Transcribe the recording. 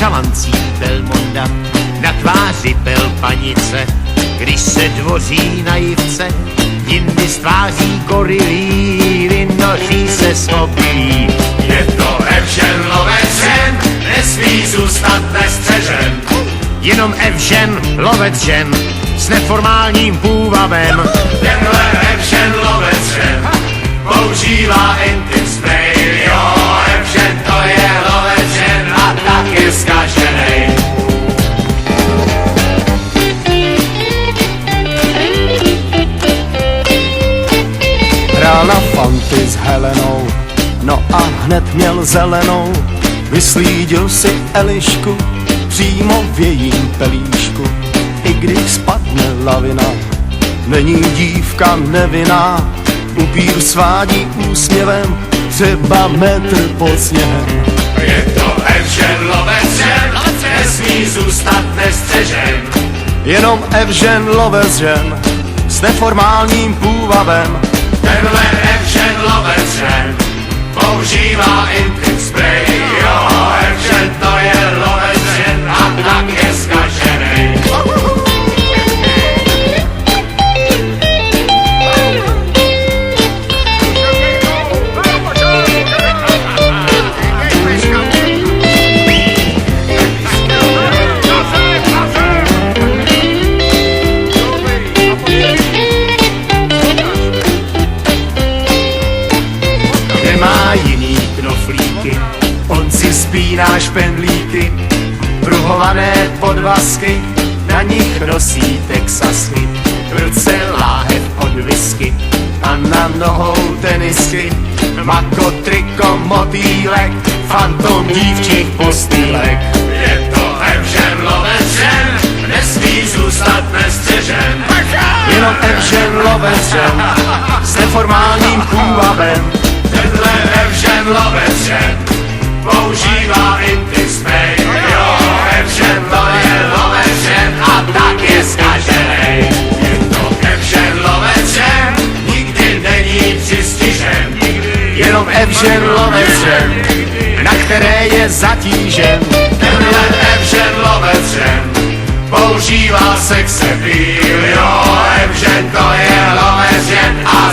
šamancí Belmonda, na tváři pel panice, když se dvoří naivce, jindy z tváří gorilí, vynoří se schopilí. Je to Evžen lovec žen, nesmí zůstat nestřežen. Jenom Evžen lovec žen s neformálním půvabem. Tenhle Evžen lovec žen používá intim spray. Jo, Evžen to je lovec žen a tak je zkaženej. Hrál na fanty s Helenou, no a hned měl zelenou. Vyslídil si Elišku přímo v jejím pelíšku. I když spadne lavina, není dívka nevinná. Upír svádí úsměvem, třeba metr pod sněhem. Je to Evžen lovec žen, nesmí zůstat nestřežen. Jenom Evžen lovec žen s neformálním půvabem. Tenhle Evžen lovec žen používá intim spray. Jo, Evžen to je lovec žen a tak je zkaženej. Nemá jiný knoflíky, on si spíná špendlíky, pruhované podvazky, na nich nosí texasky, v ruce láhev od whisky a na nohou tenisky, mako, triko, motýlek, fantom dívčích postýlek. Je to Evžen lovec žen, nesmí zůstat nestřežen. Jenom Evžen lovec žen s neformálním půvabem. Tenhle Evžen lovec žen používá intim spray. Jo, Evžen to je lovec žen a tak je zkaženej. Je to Evžen lovec žen, nikdy není přistižen. Jenom Evžen lovec žen, na které je zatížen. Tenhle Evžen lovec žen používá sex appeal. Jo, Evžen to je lovec žen a